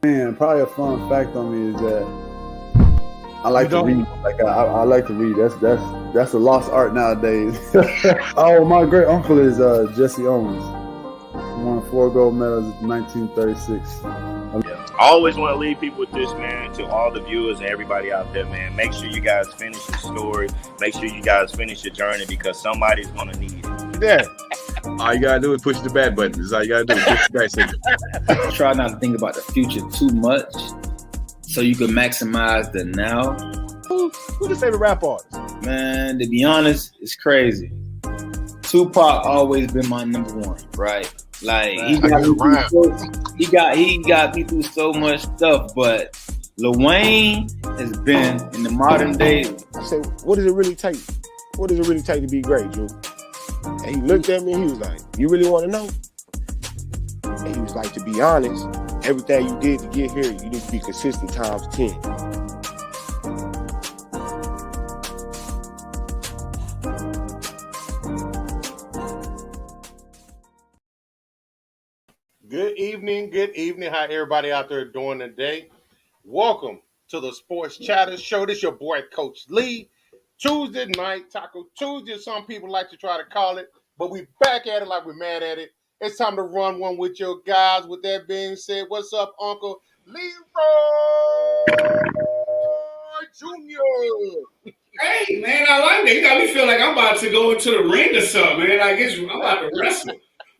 Man, probably a fun fact on me is that I like to read. Like I like to read. That's a lost art nowadays. Oh, my great uncle is Jesse Owens. He won 4 gold medals in 1936. I always want to leave people with this, man, to all the viewers and everybody out there, man. Make sure you guys finish your story. Make sure you guys finish your journey because somebody's going to need it. Yeah. All you got to do is push the back button. That's all you got to do. Push the back signal. Try not to think about the future too much so you can maximize the now. Who's your favorite rap artist? Man, to be honest, it's crazy. Tupac always been my number one, right? Like he got me through so much stuff, but Lil Wayne has been in the modern day. I said, what does it really take? What does it really take to be great, Drew? And he looked at me and he was like, you really want to know? And he was like, to be honest, everything you did to get here, you need to be consistent times 10. Good evening. How everybody out there doing today? Welcome to the Sports Chatter Show. This your boy, Coach Lee. Tuesday night, Taco Tuesday, some people like to try to call it, but we back at it like we're mad at it. It's time to run one with your guys. With that being said, what's up, Uncle Leroy Jr.? Hey, man, I like that. You got me feel like I'm about to go into the ring or something, man. Like I'm about to wrestle.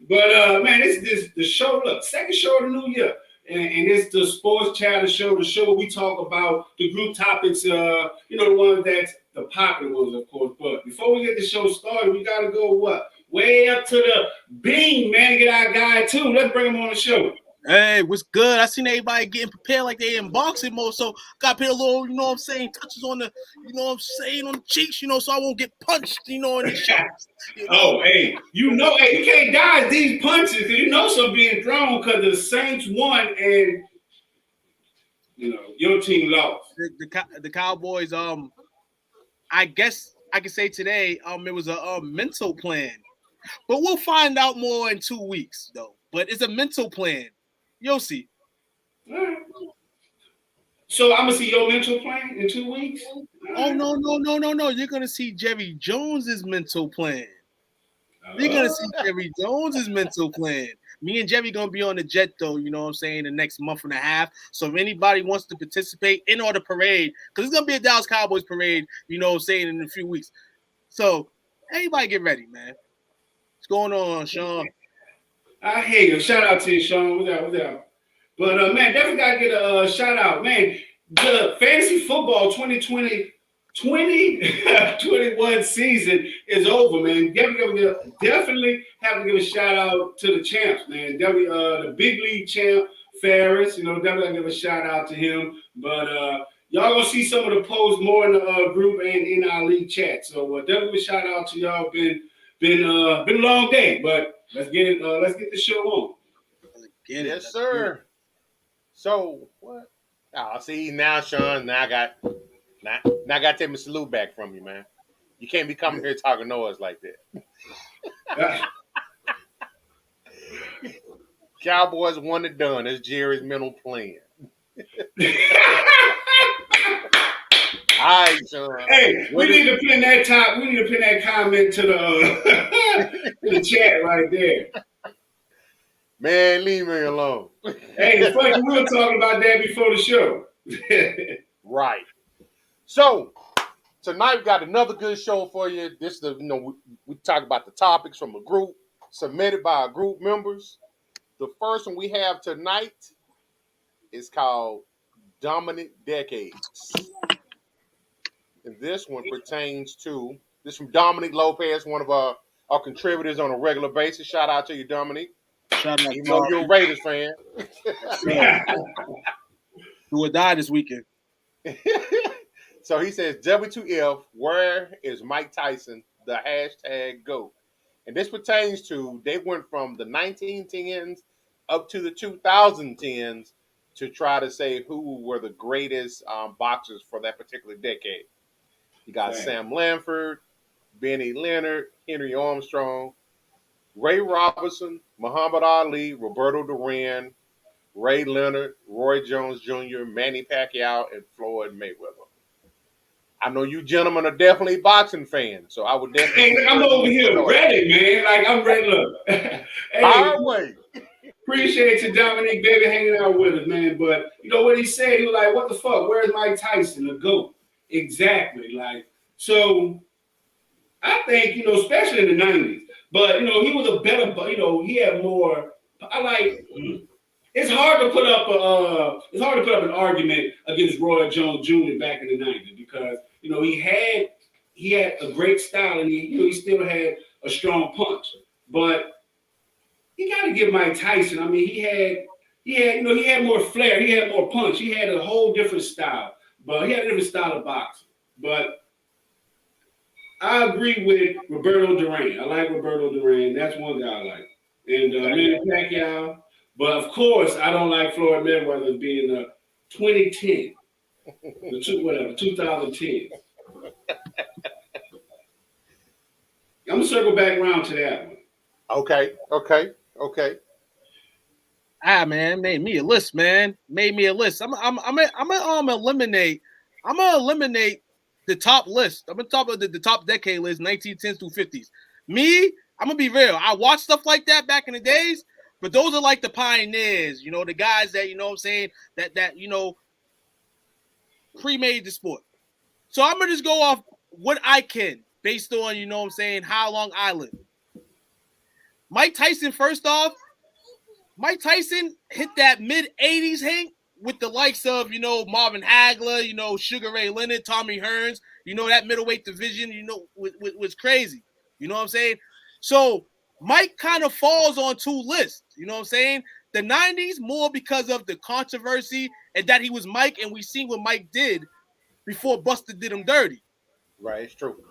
But, man, this the show, look, second show of the new year. And it's the Sports Chatter Show, the show where we talk about the group topics, the ones that's the popular ones, of course. But before we get the show started, we got to go, way up to the beam, man, to get our guy, too. Let's bring him on the show. Hey, what's good? I seen everybody getting prepared like they in boxing mode, so got to put a little, touches on the, on the cheeks, so I won't get punched, in the shots. Oh, hey, you can't dodge these punches because some being thrown because the Saints won and, your team lost. The Cowboys, I guess I could say today, it was a mental plan, but we'll find out more in 2 weeks, though. But it's a mental plan. You'll see. Right. So I'm gonna see your mental plan in 2 weeks. Oh no! You're gonna see Jerry Jones's mental plan. You're gonna see Jerry Jones's mental plan. Me and Jerry gonna be on the jet though. You know what I'm saying? The next month and a half. So if anybody wants to participate in the parade, because it's gonna be a Dallas Cowboys parade. You know what I'm saying, in a few weeks. So everybody get ready, man. What's going on, Sean? I hear you. Shout out to you, Sean. What's up? But, man, definitely got to get a shout out. Man, the fantasy football 2020-2021 season is over, man. Definitely have to give a shout out to the champs, man. Definitely the big league champ, Ferris. Definitely give a shout out to him. But y'all going to see some of the posts more in the group and in our league chat. So definitely a shout out to y'all. Been a long day, but let's get it. Let's get the show on. Yes, sir. So what? Oh, see now, Sean. Now I got to take my salute back from you, man. You can't be coming here talking noise like that. Cowboys won and done. That's Jerry's mental plan. All right, Sean. Hey, we need to pin that comment to the chat right there. Man, leave me alone. Hey, it's funny, we were talking about that before the show. Right. So tonight we got another good show for you. This is we talk about the topics from a group submitted by our group members. The first one we have tonight is called Dominant Decades. And this one pertains to from Dominic Lopez, one of our contributors on a regular basis. Shout out to you, Dominic. Shout out. You know you're a Raiders fan. Who would die this weekend? So he says, W2F, where is Mike Tyson, the hashtag GOAT? And this pertains to, they went from the 1910s up to the 2010s to try to say who were the greatest boxers for that particular decade. You got Sam Lanford, Benny Leonard, Henry Armstrong, Ray Robinson, Muhammad Ali, Roberto Duran, Ray Leonard, Roy Jones Jr., Manny Pacquiao, and Floyd Mayweather. I know you gentlemen are definitely boxing fans, so I would definitely. Hey, I'm over here ready, man. Like I'm ready. Look, hey, our way. Appreciate you, Dominique, baby, hanging out with us, man. But you know what he said? He was like, "What the fuck? Where's Mike Tyson, the GOAT?" Exactly. Like so. I think especially in the '90s. But he was a better. He had more. I like. It's hard to put up an argument against Roy Jones Jr. back in the '90s because he had a great style and he still had a strong punch. But you got to give Mike Tyson. I mean, he had more flair. He had more punch. He had a whole different style. But he had a different style of boxing. But I agree with Roberto Duran. I like Roberto Duran. That's one guy I like. And Manny Pacquiao. But of course, I don't like Floyd Mayweather being 2010, 2010. I'm gonna circle back around to that one. Okay. Man, made me a list, man. Made me a list. I'm gonna eliminate the top list. I'm gonna top of the top decade list, 1910s through 50s. Me, I'm gonna be real. I watched stuff like that back in the days, but those are like the pioneers, the guys that that pre-made the sport. So I'm gonna just go off what I can based on how long I live. Mike Tyson, first off, Mike Tyson hit that mid-'80s, Hank, with the likes of, Marvin Hagler, Sugar Ray Leonard, Tommy Hearns, that middleweight division, was crazy. You know what I'm saying? So Mike kind of falls on two lists. You know what I'm saying? The 90s more because of the controversy and that he was Mike, and we seen what Mike did before Buster did him dirty. Right, it's true.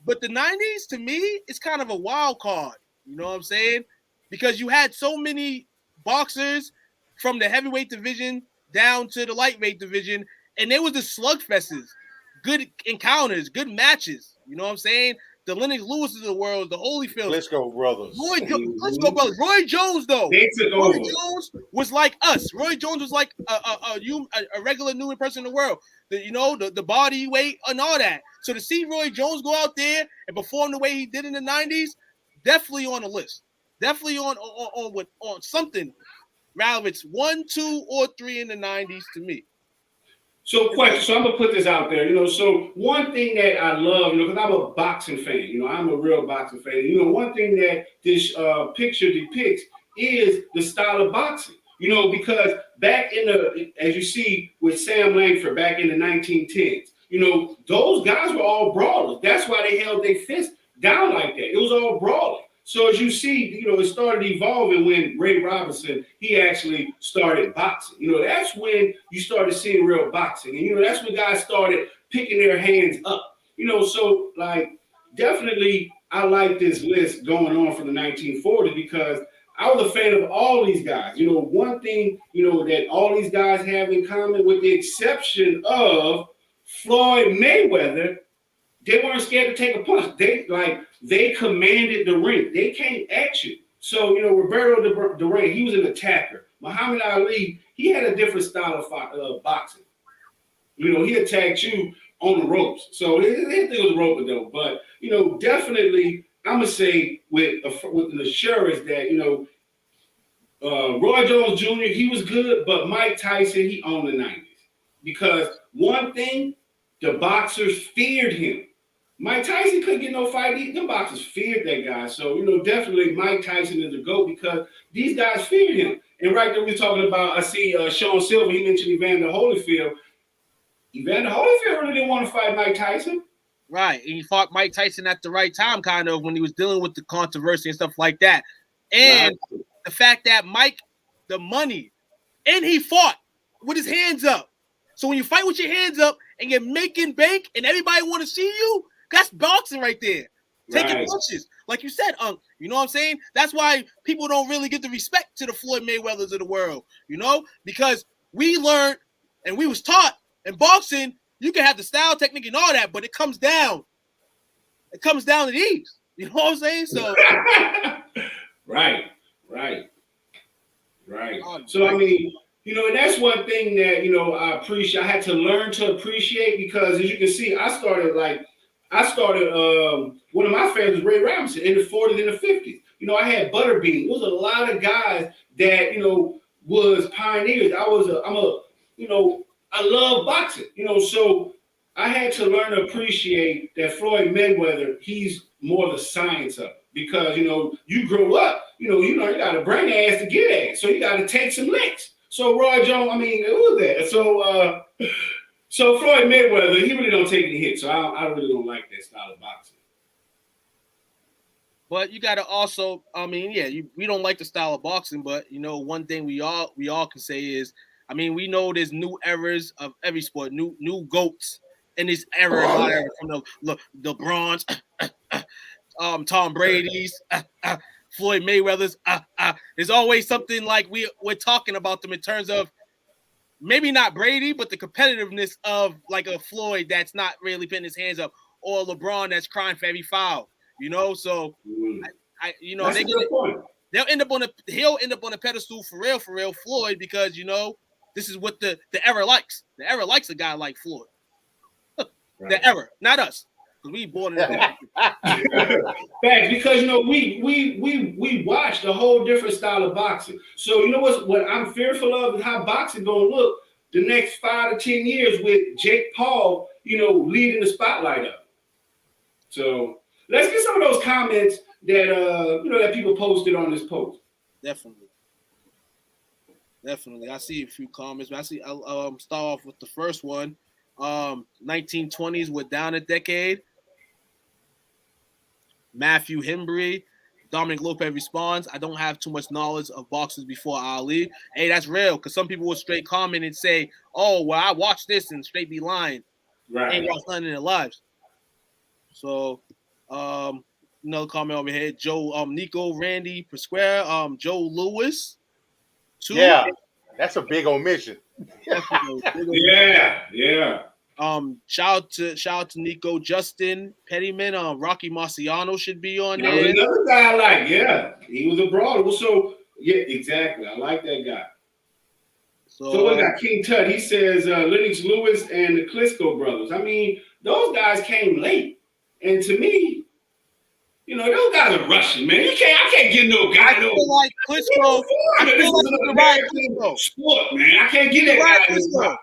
But the 90s, to me, it's kind of a wild card. You know what I'm saying? Because you had so many boxers from the heavyweight division down to the lightweight division, and there was the slugfests, good encounters, good matches. You know what I'm saying? The Lennox Lewis's of the world, the Holyfields. Let's go, brothers. Let's go, brothers. Roy Jones, though. Roy Jones was like us. Roy Jones was like a regular Newman person in the world. The body weight and all that. So to see Roy Jones go out there and perform the way he did in the 90s, definitely on the list. Definitely on something. Rather it's 1, 2, or 3 in the 90s to me. So question. So I'm gonna put this out there. So one thing that I love, because I'm a boxing fan. I'm a real boxing fan. One thing that this picture depicts is the style of boxing. Because back as you see with Sam Langford back in the 1910s, those guys were all brawlers. That's why they held their fists down like that. It was all brawling. So as you see, it started evolving when Ray Robinson, he actually started boxing. That's when you started seeing real boxing. And, that's when guys started picking their hands up. So like definitely I like this list going on from the 1940s because I was a fan of all these guys. One thing, that all these guys have in common with the exception of Floyd Mayweather, they weren't scared to take a punch. They commanded the ring. They came at you. So, Roberto Duran, he was an attacker. Muhammad Ali, he had a different style of boxing. He attacked you on the ropes. So his thing was roping though. But, definitely, I'm going to say with an assurance that, Roy Jones Jr., he was good, but Mike Tyson, he owned the 90s. Because one thing, the boxers feared him. Mike Tyson couldn't get no fight. The boxers feared that guy. So, definitely Mike Tyson is a GOAT because these guys feared him. And right there, we're talking about, I see Sean Silver, he mentioned Evander Holyfield. Evander Holyfield really didn't want to fight Mike Tyson. Right. And he fought Mike Tyson at the right time, kind of, when he was dealing with the controversy and stuff like that. And the fact that Mike, the money, and he fought with his hands up. So when you fight with your hands up and you're making bank and everybody want to see you, that's boxing right there. Taking punches. Like you said, you know what I'm saying? That's why people don't really give the respect to the Floyd Mayweathers of the world, because we learned and we was taught in boxing, you can have the style, technique, and all that, but it comes down. It comes down to these. You know what I'm saying? So Right. So I mean, You know, and that's one thing that, you know, I appreciate. I had to learn to appreciate because, as you can see, I started one of my favorites was Ray Robinson in the 40s and the 50s. You know, I had Butterbean. There was a lot of guys that, you know, was pioneers. I love boxing, you know, so I had to learn to appreciate that Floyd Mayweather, he's more the science of it. Because, you know, you grow up, you got to bring ass to get ass. So you got to take some licks. So Roy Jones, who was that? So Floyd Mayweather, he really don't take any hits. So I really don't like that style of boxing. But you got to also, we don't like the style of boxing, but, you know, one thing we all can say is, we know there's new eras of every sport, new GOATs in this era, from the Bronze, Tom Brady's, Floyd Mayweather's. There's always something like we're talking about them in terms of maybe not Brady, but the competitiveness of like a Floyd that's not really putting his hands up, or LeBron that's crying for every foul. You know, so That's a good point. He'll end up on a pedestal for real, Floyd, because you know this is what the era likes. The era likes a guy like Floyd. Right. The era, not us. Because we born in Facts, because you know we watched a whole different style of boxing. So you know what I'm fearful of is how boxing gonna look the next 5 to 10 years with Jake Paul, you know, leading the spotlight up. So let's get some of those comments that that people posted on this post. Definitely. I see a few comments. I'll start off with the first one. 1920s were down a decade. Matthew Hembry, Dominic Lopez responds, I don't have too much knowledge of boxers before Ali. Hey, that's real, because some people will straight comment and say, oh, well, I watched this and straight be lying. Right. Ain't watched nothing in their lives. So, another comment over here, Nico Randy per square, Joe Lewis. Yeah, that's a big omission. Yeah. Shout out to Nico Justin Pettyman. Rocky Marciano should be on there. That was another guy I like. Yeah, he was a brawler. So yeah, exactly. I like that guy. So we got King Tut. He says Lennox Lewis and the Klitschko brothers. Those guys came late, and to me, you know, those guys are Russian, man. I can't get no guy. I feel like Klitschko. This is an American sport, man. I can't get that guy.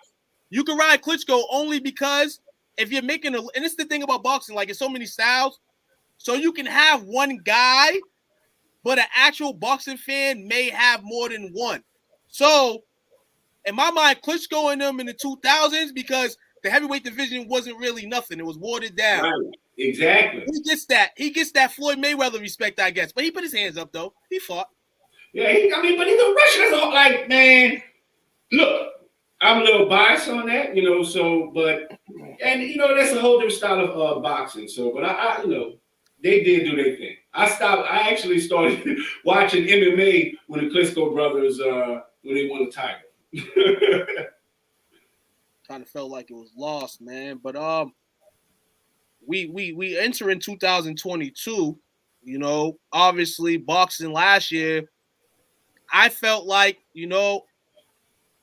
You can ride Klitschko only because if you're making and it's the thing about boxing, like it's so many styles, so you can have one guy, but an actual boxing fan may have more than one. So, in my mind, Klitschko and them in the 2000s, because the heavyweight division wasn't really nothing; it was watered down. Right. Exactly. He gets that Floyd Mayweather respect, I guess. But he put his hands up though. He fought. Yeah, but he's a Russian. That's like, man. Look. I'm a little biased on that, you know, and you know, that's a whole different style of boxing. So, but I you know, they did do their thing. I actually started watching MMA when the Klitschko brothers, when they won the title. Kind of felt like it was lost, man. But we enter in 2022, you know, obviously boxing last year, I felt like, you know,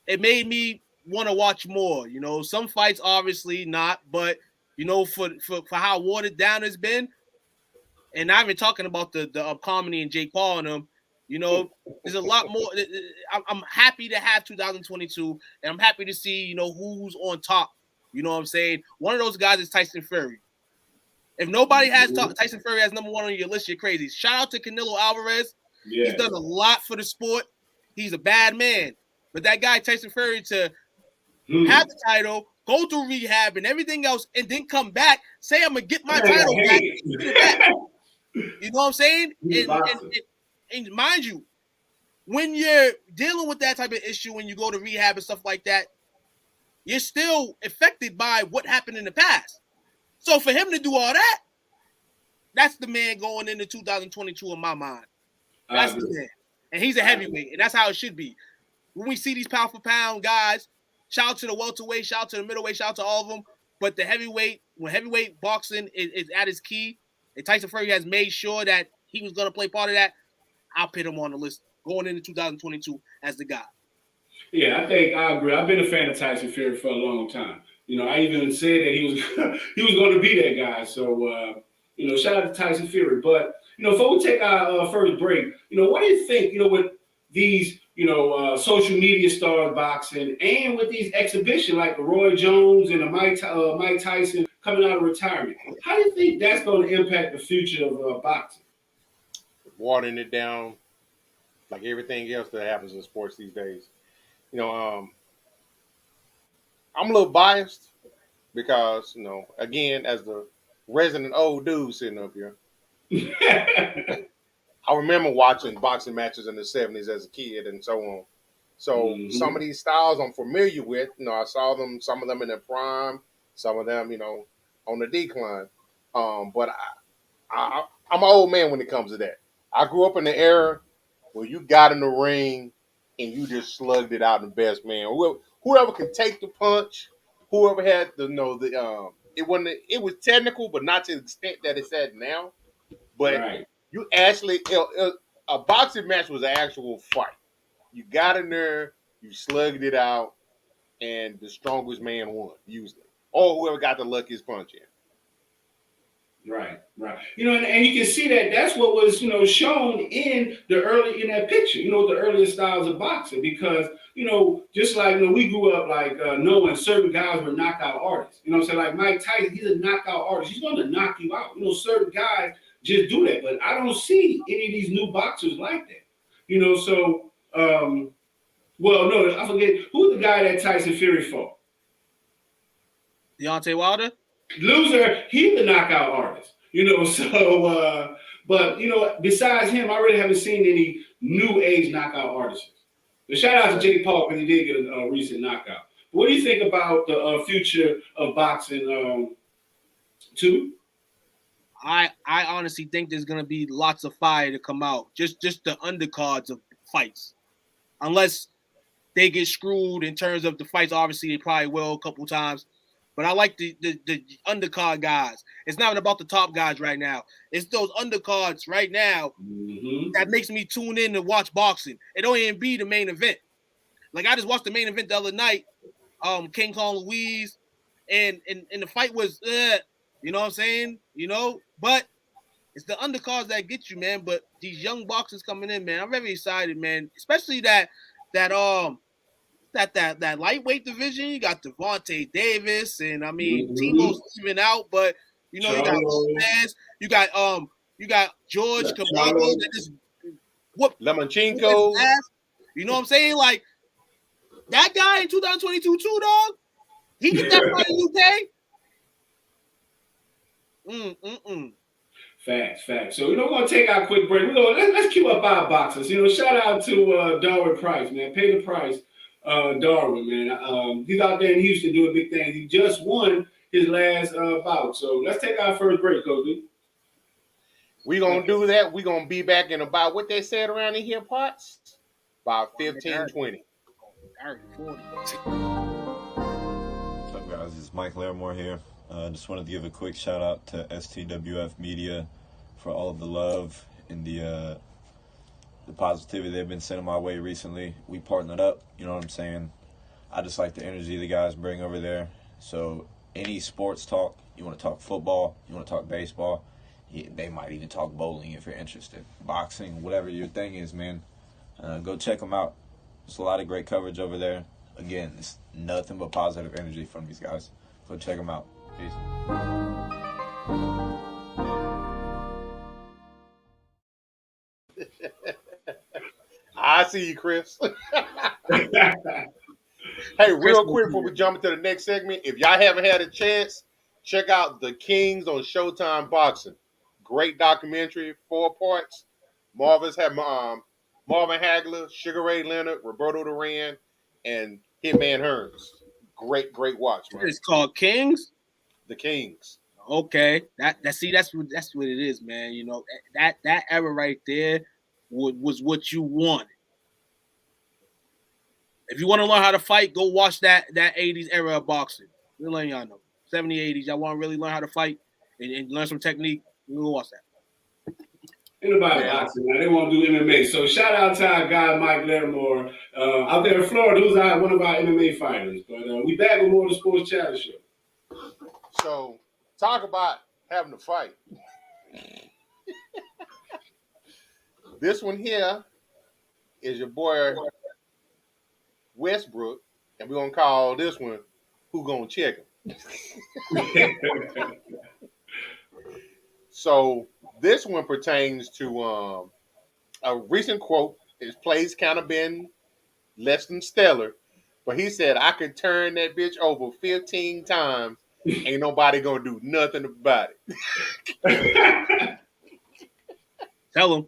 it made me want to watch more. You know, some fights obviously not, but you know, for how watered down it's been, and not even talking about the Comedy and Jake Paul and them, you know, there's a lot more. I'm happy to have 2022, and I'm happy to see, you know, who's on top. You know what I'm saying? One of those guys is Tyson Fury. If nobody has Tyson Fury as number one on your list, you're crazy. Shout out to Canelo Alvarez. Yeah. He's done a lot for the sport. He's a bad man. But that guy, Tyson Fury, to have the title, go through rehab and everything else, and then come back, say, I'm going to get my title back. You know what I'm saying? And mind you, when you're dealing with that type of issue, when you go to rehab and stuff like that, you're still affected by what happened in the past. So for him to do all that, that's the man going into 2022 in my mind. That's the man. And he's a heavyweight, and that's how it should be. When we see these pound for pound guys, shout out to the welterweight, shout out to the middleweight, shout out to all of them. But the heavyweight, when heavyweight boxing is at its key, and Tyson Fury has made sure that he was going to play part of that, I'll put him on the list going into 2022 as the guy. Yeah, I think I agree. I've been a fan of Tyson Fury for a long time. You know, I even said that he was he was going to be that guy. So, you know, shout out to Tyson Fury. But you know, before we take our first break, you know, what do you think? You know, with these, you know, social media stars boxing, and with these exhibitions like the Roy Jones and the Mike Tyson coming out of retirement, how do you think that's going to impact the future of boxing? Watering it down, like everything else that happens in sports these days. You know, I'm a little biased because, you know, again, as the resident old dude sitting up here, I remember watching boxing matches in the 70s as a kid and so on. So some of these styles I'm familiar with. You know, I saw them, some of them in their prime, some of them, you know, on the decline. But I'm an old man when it comes to that. I grew up in the era where you got in the ring and you just slugged it out in the best man. Whoever can take the punch, whoever had the, you know, it was technical, but not to the extent that it's at now. But Right. you actually a boxing match was an actual fight. You got in there, you slugged it out, and the strongest man won usually, or whoever got the luckiest punch in. Right. You know, and you can see that that's what was, you know, shown in that picture, you know, the earlier styles of boxing, because, you know, just like, you know, we grew up like knowing certain guys were knockout artists. You know what I'm saying? Like Mike Tyson, he's a knockout artist. He's going to knock you out. You know, certain guys just do that, but I don't see any of these new boxers like that. You know, so, well, no, I forget who's the guy that Tyson Fury fought. Deontay Wilder. Loser, he's the knockout artist, you know. So, but you know, besides him, I really haven't seen any new age knockout artists. But shout out to Jake Paul because he did get a recent knockout. What do you think about the future of boxing? Too. I honestly think there's gonna be lots of fire to come out. Just the undercards of fights, unless they get screwed in terms of the fights. Obviously, they probably will a couple times. But I like the undercard guys. It's not about the top guys right now. It's those undercards right now that makes me tune in to watch boxing. It don't even be the main event. Like I just watched the main event the other night, King Kong Louise, and the fight was, you know what I'm saying? You know, but it's the undercards that get you, man. But these young boxers coming in, man, I'm very excited, man. Especially that lightweight division. You got Devontae Davis, and I mean Timo's even out, but you know you got Lopez, you got George Kamara that just Lomachenko. You know what I'm saying? Like that guy in 2022 too, dog. He get that fight in UK. Facts. So, you know, we're going to take our quick break. Let's keep up our boxers. You know, shout out to Darwin Price, man. Pay the price, Darwin, man. He's out there in Houston doing big things. He just won his last bout. So, let's take our first break, Coach D. We're going to do that. We're going to be back in about what they said around in here parts? About 15, 20. 40. What's up, guys? It's Mike Larimore here. Just wanted to give a quick shout out to STWF Media for all of the love and the positivity they've been sending my way recently. We partnered up, you know what I'm saying? I just like the energy the guys bring over there. So any sports talk, you want to talk football, you want to talk baseball, they might even talk bowling if you're interested. Boxing, whatever your thing is, man, go check them out. There's a lot of great coverage over there. Again, it's nothing but positive energy from these guys. Go check them out. Peace. I see you, Chris. Hey, real quick before we jump into the next segment, if y'all haven't had a chance, check out The Kings on Showtime Boxing. Great documentary, 4 parts. Marvin Hagler, Sugar Ray Leonard, Roberto Duran, and Hitman Hearns. Great watch, man. It's called Kings. The Kings. Okay, that's what it is, man. You know that era right there was what you wanted. If you want to learn how to fight, go watch that 80s era of boxing. We're letting y'all know. 70s, 80s. Y'all want to really learn how to fight and learn some technique, you go watch that. Ain't nobody boxing now. They want to do MMA. So shout out to our guy Mike Lattimore out there in Florida, who's one of our MMA fighters. But we back with more of the Sports Chatter Show. So talk about having to fight. This one here is your boy Westbrook, and we're gonna call this one "Who Gonna Check Him." So this one pertains to a recent quote. His plays kind of been less than stellar, but he said, "I could turn that bitch over 15 times. Ain't nobody gonna do nothing about it." Tell him.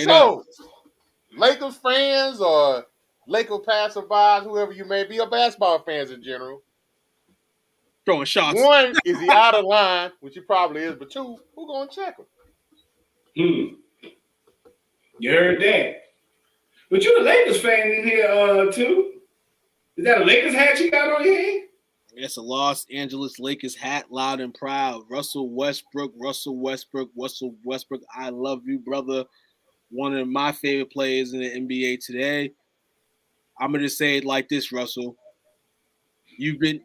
So, Lakers fans or Lakers passerbys, whoever you may be, or basketball fans in general, throwing shots. One, is he out of line, which he probably is, but two, who gonna check him? You heard that. But you're a Lakers fan in here, too. Is that a Lakers hat you got on your head? It's a Los Angeles Lakers hat, loud and proud. Russell Westbrook, I love you, brother. One of my favorite players in the NBA today. I'm going to say it like this, Russell.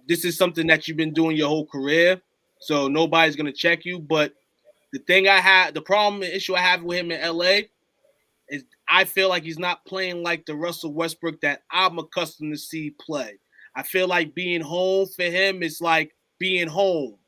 This is something that you've been doing your whole career, so nobody's going to check you. But the problem and issue I have with him in LA is I feel like he's not playing like the Russell Westbrook that I'm accustomed to see play. I feel like being home for him is like being home.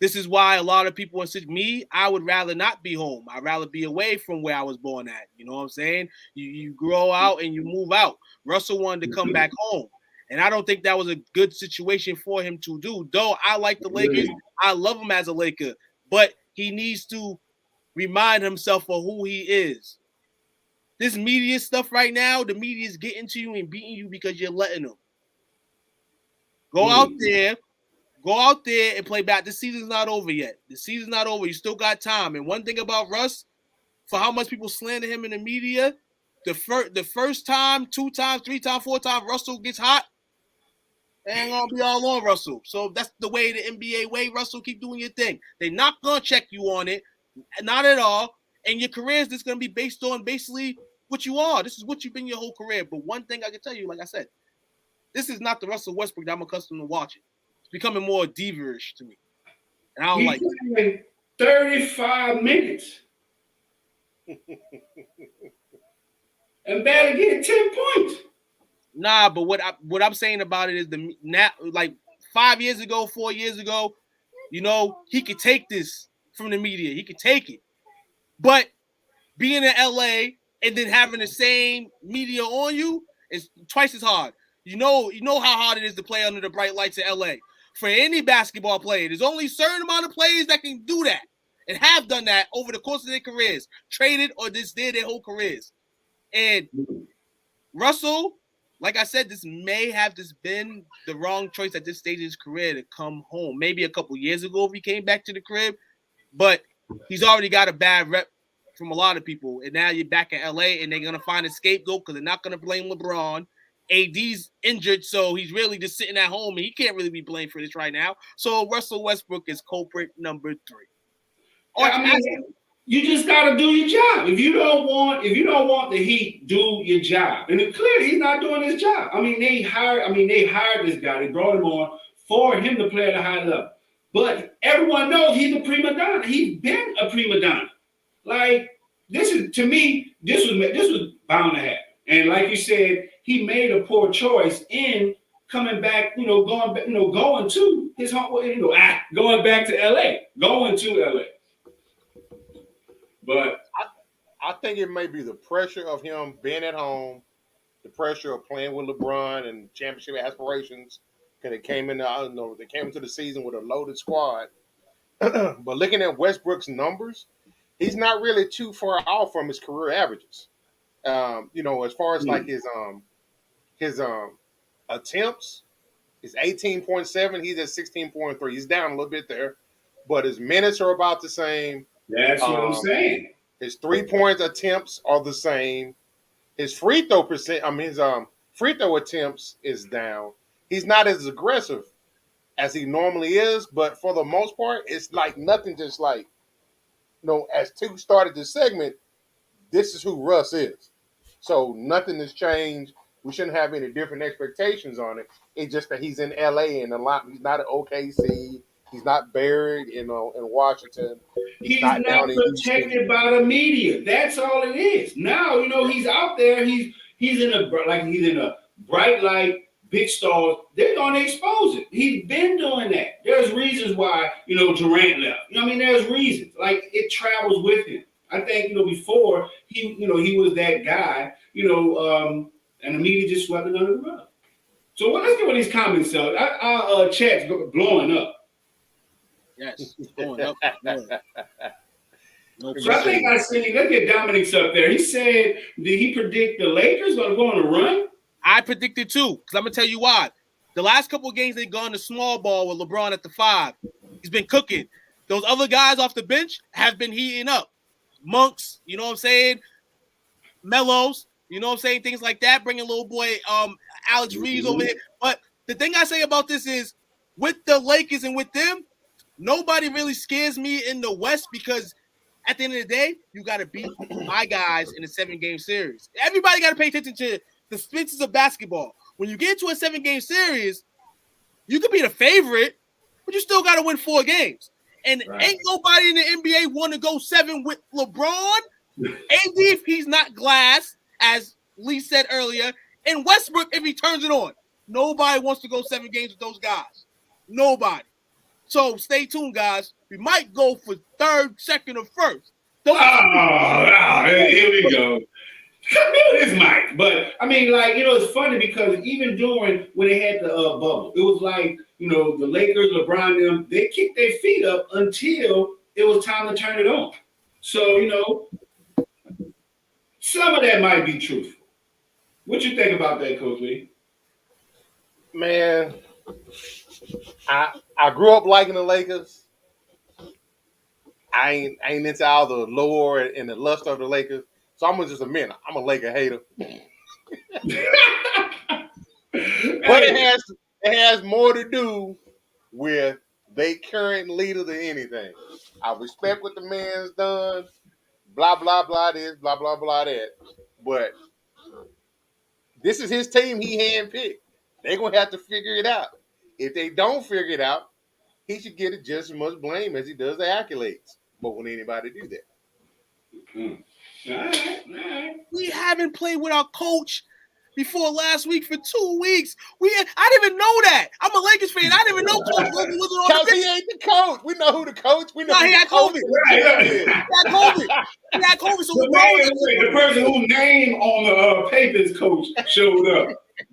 This is why a lot of people insist I would rather not be home. I'd rather be away from where I was born at. You know what I'm saying? You grow out and you move out. Russell wanted to come back home. And I don't think that was a good situation for him to do. Though I like the Lakers. I love him as a Laker. But he needs to remind himself of who he is. This media stuff right now, the media is getting to you and beating you because you're letting them. Go out there and play back. The season's not over yet. The season's not over. You still got time. And one thing about Russ, for how much people slander him in the media, the first time, 2 times, 3 times, 4 times Russell gets hot, they ain't gonna be all on Russell. So that's the way, the NBA way. Russell, keep doing your thing. They're not gonna check you on it, not at all. And your career is just gonna be based on basically what you are. This is what you've been your whole career. But one thing I can tell you, like I said, this is not the Russell Westbrook that I'm accustomed to watching. It's becoming more diva-ish to me. And I don't like it. 35 minutes. And barely getting 10 points. Nah, but what I'm saying about it is like 5 years ago, 4 years ago, he could take this from the media. He could take it. But being in LA and then having the same media on you is twice as hard. You know how hard it is to play under the bright lights of LA. For any basketball player, there's only a certain amount of players that can do that and have done that over the course of their careers, traded or just did their whole careers. And Russell, like I said, this may have just been the wrong choice at this stage of his career to come home. Maybe a couple years ago if he came back to the crib, but he's already got a bad rep from a lot of people. And now you're back in LA and they're going to find a scapegoat because they're not going to blame LeBron. AD's injured, so he's really just sitting at home, and he can't really be blamed for this right now. So Russell Westbrook is culprit number 3. You just gotta do your job. If you don't want the Heat, do your job. And clearly, he's not doing his job. They hired this guy. They brought him on for him to play at a high level. But everyone knows he's a prima donna. He's been a prima donna. Like this was bound to happen. And like you said, he made a poor choice in coming back, going to his home, going back to LA, going to LA. But I think it may be the pressure of him being at home, the pressure of playing with LeBron and championship aspirations. Because they came into the season with a loaded squad. But looking at Westbrook's numbers, he's not really too far off from his career averages. As far as like his attempts is 18.7. He's at 16.3. He's down a little bit there, but his minutes are about the same. That's what I'm saying. His 3-point attempts are the same. His free throw free throw attempts is down. He's not as aggressive as he normally is, but for the most part, it's like nothing. Just like as Two started this segment, this is who Russ is. So nothing has changed. We shouldn't have any different expectations on it. It's just that he's in LA and he's not at OKC. He's not buried in Washington. He's not protected by the media. That's all it is. Now, he's out there. He's in a bright light, big stars. They're going to expose it. He's been doing that. There's reasons why, Durant left. There's reasons. Like, it travels with him. I think, before he was that guy, and the media just swept it under the rug. So let's get what these comments are. Our chat's blowing up. Yes, it's going up. No, so I think I see. Let's get Dominic's up there. He said, did he predict the Lakers going to go on a run? I predicted too, because I'm gonna tell you why. The last couple of games they've gone to small ball with LeBron at the 5. He's been cooking. Those other guys off the bench have been heating up. Monks, you know what I'm saying? Mellows, you know what I'm saying? Things like that. Bringing little boy Alex Reeves over here. But the thing I say about this is, with the Lakers and with them, nobody really scares me in the West, because at the end of the day, you got to beat my guys in a 7-game series. Everybody got to pay attention to the spences of basketball. When you get to a 7-game series, you could be the favorite, but you still got to win 4 games. And ain't nobody in the NBA want to go 7 with LeBron, AD if he's not glass, as Lee said earlier, and Westbrook if he turns it on. Nobody wants to go 7 games with those guys. Nobody. So stay tuned, guys. We might go for 3rd, 2nd, or 1st. Here we go. This Mike. But, it's funny because even during when they had the bubble, it was like, the Lakers, LeBron, them, they kicked their feet up until it was time to turn it on. So, some of that might be truthful. What you think about that, Coach Lee? Man, I grew up liking the Lakers. I ain't into all the lore and the luster of the Lakers. So I'm gonna just admit, I'm a Laker hater. But it has more to do with they current leader than anything. I respect what the man's done, blah, blah, blah this, blah, blah, blah that. But this is his team he handpicked. They're going to have to figure it out. If they don't figure it out, he should get just as much blame as he does the accolades. But when anybody do that? Mm-hmm. All right. We haven't played with our coach before last week for 2 weeks. I didn't even know that. I'm a Lakers fan. I didn't even know Coach Logan wasn't on the bench. He ain't the coach. We know who the coach. We know he had COVID. He had COVID. So the person whose name on the papers coach showed up.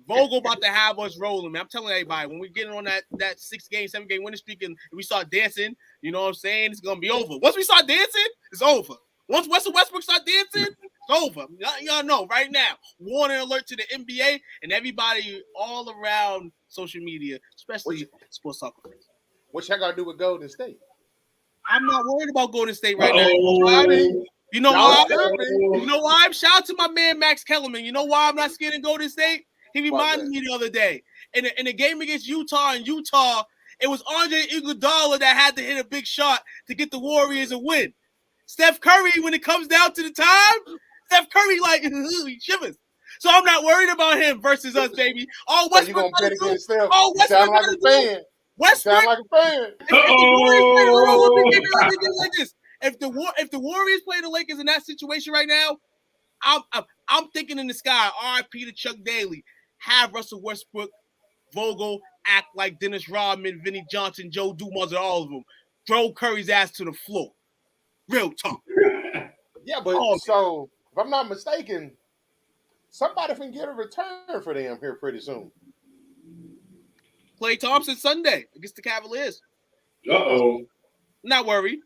Vogel about to have us rolling, man. I'm telling everybody, when we get on that 6-game, 7-game winning streak and we start dancing, you know what I'm saying? It's gonna be over. Once we start dancing, it's over. Once Westbrook start dancing, it's over. Y'all know right now. Warning alert to the NBA and everybody all around social media, especially sports soccer fans. What y'all got to do with Golden State? I'm not worried about Golden State right now. You know why? You know why? Shout out to my man Max Kellerman. You know why I'm not scared of Golden State? He reminded me the other day in a game against Utah. In Utah, it was Andre Iguodala that had to hit a big shot to get the Warriors a win. Steph Curry, when it comes down to the time, Steph Curry he shivers. So I'm not worried about him versus us, baby. All Westbrook got to do. All Westbrook got to do. Westbrook. Sound like a fan. If the Warriors play the Lakers in that situation right now, I'm thinking in the sky. R.I.P. to Chuck Daly. Have Russell Westbrook, Vogel act like Dennis Rodman, Vinnie Johnson, Joe Dumars, and all of them. Throw Curry's ass to the floor. Real talk. Yeah, but so if I'm not mistaken, somebody can get a return for them here pretty soon. Klay Thompson Sunday against the Cavaliers. Uh-oh. Not worried.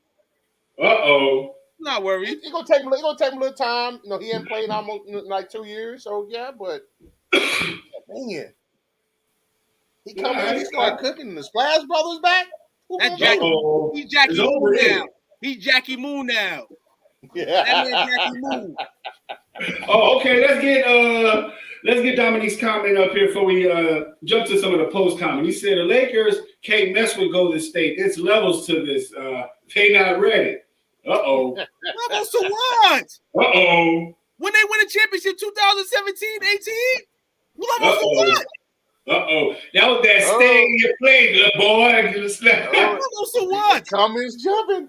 Uh-oh. Not worried. It's gonna take him a little time. He hadn't played almost like 2 years, so yeah, but man. He come in and start cooking. The Splash Brothers back? That he's Jackie Moon now. He's Jackie Moon now. Yeah. That man Jackie Moon. Oh, okay. Let's get Dominique's comment up here before we jump to some of the post comment. He said the Lakers can't mess with Golden State. It's levels to this. They not ready. Uh-oh. Levels to what? Uh-oh. When they win a championship 2017-18? Levels to Uh-oh. what? Uh-oh. That was that stay in your place, little boy. Levels to what? Comments jumping.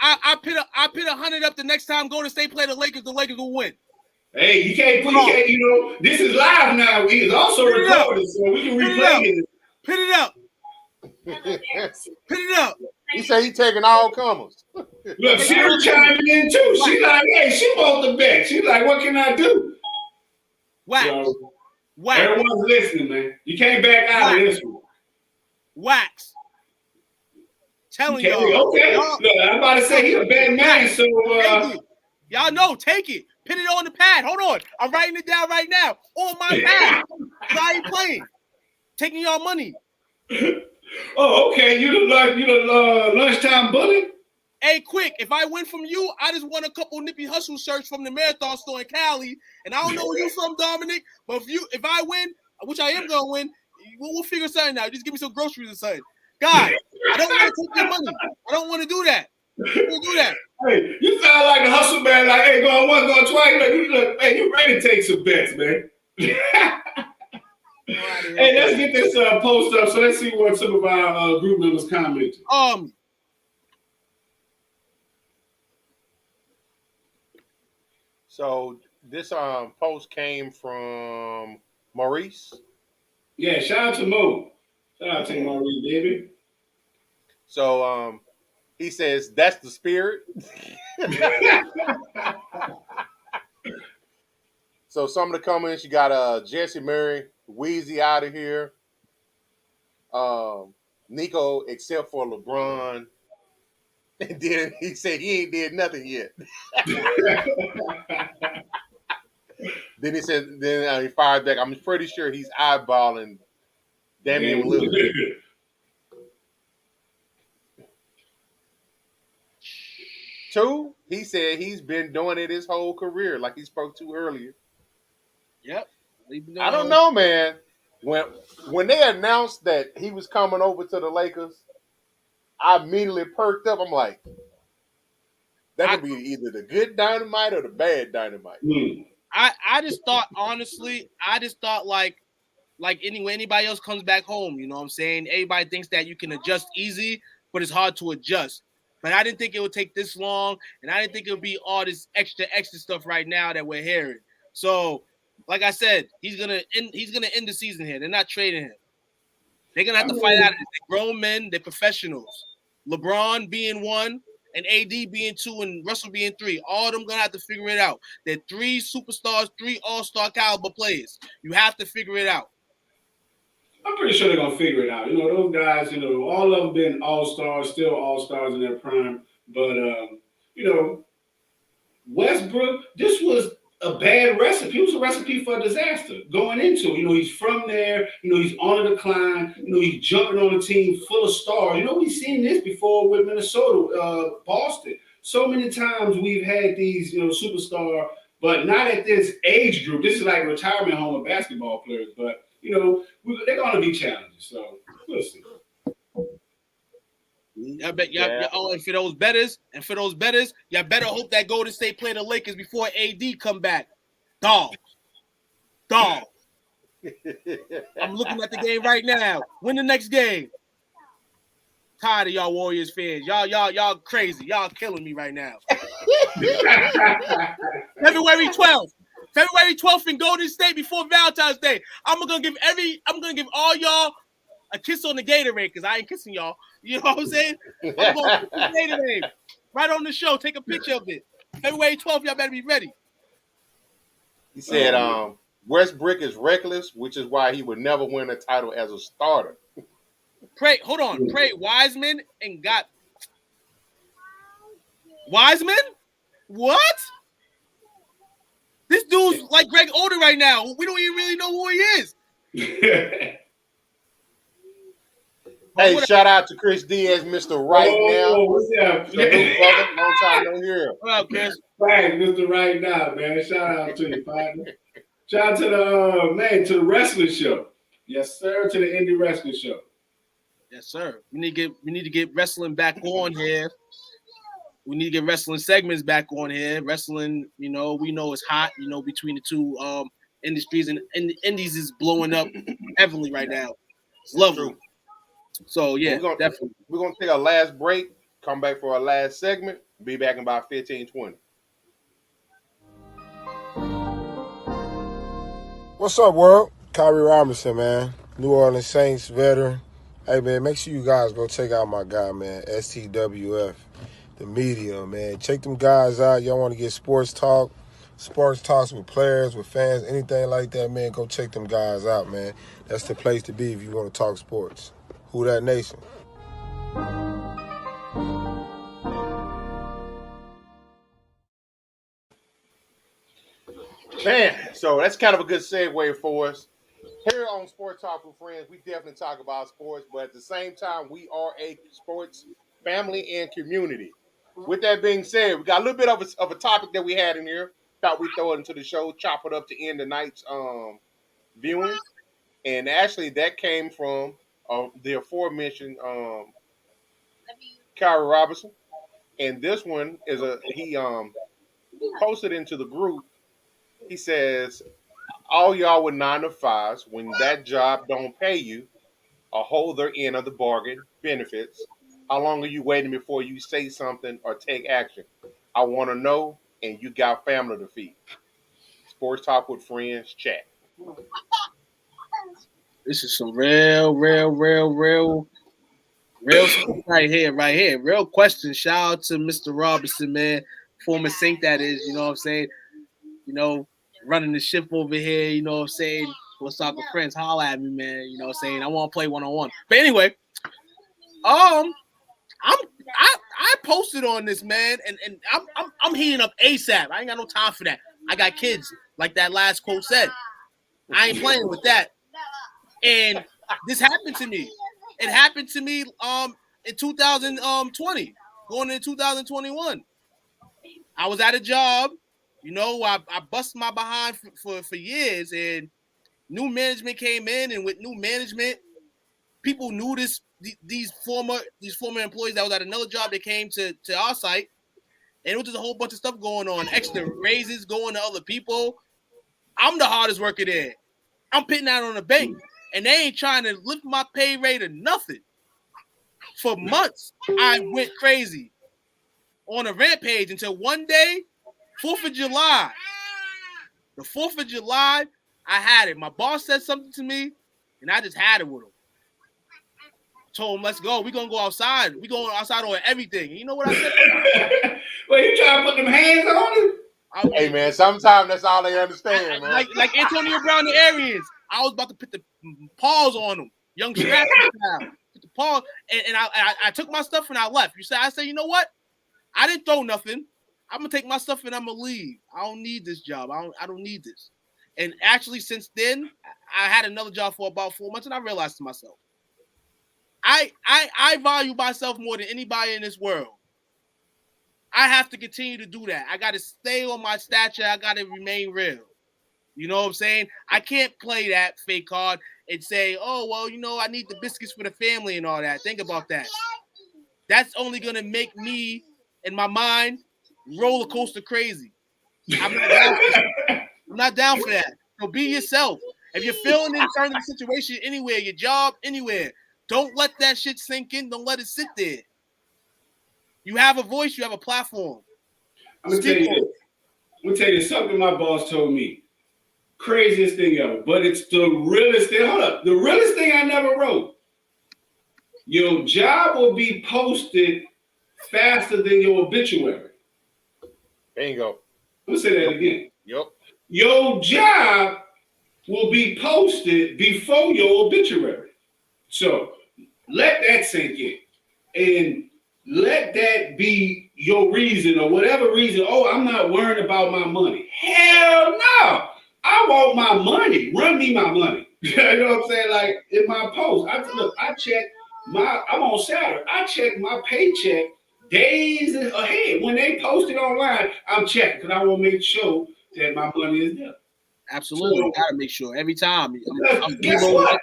I put 100 up the next time Golden State play the Lakers will win. Hey, you can't, you know, this is live now. It's also recorded, so we can replay it. Put it up. Put it up. He said he taking all comers. Look, she was chiming in too. She like, hey, she wants the bet. She's like, what can I do? Wax. So, Wax. Everyone's listening, man. You can't back out of this one. Wax. Telling y'all. Okay. Look, I'm about to say he's a bad man, so y'all know, take it. Put it on the pad. Hold on. I'm writing it down right now. On my pad. I ain't playing. Taking y'all money. Oh, okay. You the lunchtime bully? Hey, quick, if I win from you, I just won a couple Nippy Hustle shirts from the Marathon store in Cali. And I don't know where you're from, Dominic, but if I win, which I am going to win, we'll figure something out. Just give me some groceries or something. God, I don't want to take your money. I don't want to do that. Do that. Hey, you sound like a hustle man. Like, hey, going once, going twice. Hey, you ready to take some bets, man? Hey, let's get this post up. So let's see what some of our group members commented. So this post came from Maurice. Yeah, shout out to Mo. Shout out to Maurice, baby. So he says that's the spirit. So some of the comments, you got Jesse Murray, Wheezy out of here. Nico, except for LeBron. And then he said he ain't did nothing yet. Then he said, he fired back. I'm pretty sure he's eyeballing Damian Lillard. 2, he said he's been doing it his whole career, like he spoke to earlier. Yep. I don't know, man. When they announced that he was coming over to the Lakers, I immediately perked up. I'm like, that could be either the good dynamite or the bad dynamite. I just thought, honestly, like anybody else comes back home, you know what I'm saying? Everybody thinks that you can adjust easy, but it's hard to adjust. But I didn't think it would take this long, and I didn't think it would be all this extra stuff right now that we're hearing. So, like I said, he's gonna end the season here. They're not trading him. They're gonna have to fight out. They're grown men. They're professionals. LeBron being 1, and AD being 2, and Russell being 3. All of them gonna have to figure it out. They're 3 superstars, 3 all-star caliber players. You have to figure it out. I'm pretty sure they're gonna figure it out. You know, those guys, you know, all of them been all-stars, still all-stars in their prime. But you know, Westbrook, this was a bad recipe. It was a recipe for a disaster going into it. You know, he's from there. You know, he's on a decline. You know, he's jumping on a team full of stars. You know, we've seen this before with Minnesota, Boston. So many times we've had these, you know, superstar, but not at this age group. This is like a retirement home of basketball players. But, you know, they're going to be challenges. So, we'll see. I bet and for those bettors, y'all better hope that Golden State play the Lakers before AD come back. Dog. I'm looking at the game right now. Win the next game. Tired of y'all Warriors fans. Y'all crazy. Y'all killing me right now. February 12th in Golden State before Valentine's Day. I'm gonna give all y'all a kiss on the Gatorade, because I ain't kissing y'all. You know what I'm saying? I'm going to kiss the Gatorade right on the show. Take a picture of it. February 12th, y'all better be ready. He said Westbrook is reckless, which is why he would never win a title as a starter. Pray Wiseman and got Wiseman? What? This dude's like Greg Oden right now. We don't even really know who he is. Hey, shout out to Chris Diaz, Mr. Right Now. What's up? Long time no hear. What up, Chris? Thanks, Mr. Right Now, man. Shout out to you, partner. Shout out to the to the wrestling show. Yes, sir, to the indie wrestling show. Yes, sir. We need to get wrestling back on here. We need to get wrestling segments back on here. Wrestling, we know it's hot, between the two industries, and the indies is blowing up heavily right now. It's lovely. True. So yeah, definitely. We're gonna take our last break, come back for our last segment, be back in about 15-20. What's up, world? Kyrie Robinson, man. New Orleans Saints veteran. Hey, man, make sure you guys go check out my guy, man, STWF, the media, man. Check them guys out. Y'all want to get sports talks with players, with fans, anything like that, man, go check them guys out, man. That's the place to be if you want to talk sports. Who that nation? Man, so that's kind of a good segue for us. Here on Sports Talk with Friends, we definitely talk about sports, but at the same time, we are a sports family and community. With that being said, we got a little bit of a topic that we had in here. Thought we'd throw it into the show, chop it up to end the night's viewing. And actually, that came from the aforementioned Kyrie Robinson. And this one is he posted into the group. He says, all y'all with 9 to 5s, when that job don't pay you or hold their end of the bargain benefits, how long are you waiting before you say something or take action? I want to know, and you got family to feed. Sports Talk with Friends, chat. This is some real stuff right here. Real question. Shout out to Mr. Robinson, man. Former Saint, that is, you know what I'm saying? Running the ship over here, you know what I'm saying? What's up with Friends? Holla at me, man. You know what I'm saying? I want to play one-on-one. But anyway, I posted on this, man, and I'm heating up ASAP. I ain't got no time for that. I got kids, like that last quote said. I ain't playing with that. And this happened to me. It happened to me in 2020, going into 2021. I was at a job. I busted my behind for years, and new management came in, and with new management, people knew these former employees that was at another job that came to our site, and it was just a whole bunch of stuff going on, extra raises going to other people. I'm the hardest worker there. I'm pitting out on the bank, and they ain't trying to lift my pay rate or nothing. For months, I went crazy on a rampage until one day, 4th of July. The 4th of July, I had it. My boss said something to me, and I just had it with him. Told him, let's go. We're going to go outside. We're going outside on everything. And you know what I said? Well, you trying to put them hands on him? Hey, man, sometimes that's all they understand, man. Like Antonio Brown, the Arians. I was about to put the paws on him. Young Stratton style. Put the paws. And I took my stuff and I left. I said, you know what? I didn't throw nothing. I'm going to take my stuff and I'm going to leave. I don't need this job. I don't need this. And actually, since then, I had another job for about 4 months, and I realized to myself, I value myself more than anybody in this world. I have to continue to do that. I got to stay on my stature. I got to remain real. You know what I'm saying? I can't play that fake card and say, oh, well, I need the biscuits for the family and all that. Think about that. That's only going to make me, in my mind, roller coaster crazy. I'm not down for that. So be yourself. If you're feeling in certain situation anywhere, your job, anywhere, don't let that shit sink in. Don't let it sit there. You have a voice. You have a platform. I'm going to tell you something my boss told me. Craziest thing ever. But it's the realest thing. Hold up. The realest thing I never wrote. Your job will be posted faster than your obituary. Bingo. I'm going to say that again. Yep. Your job will be posted before your obituary. So let that sink in. And let that be your reason or whatever reason. Oh, I'm not worried about my money. Hell no. I want my money. Run me my money. You know what I'm saying? Like in my post, I'm on salary. I check my paycheck days ahead. When they post it online, I'm checking because I want to make sure that my money is there. Absolutely. So, gotta make sure every time. Guess what?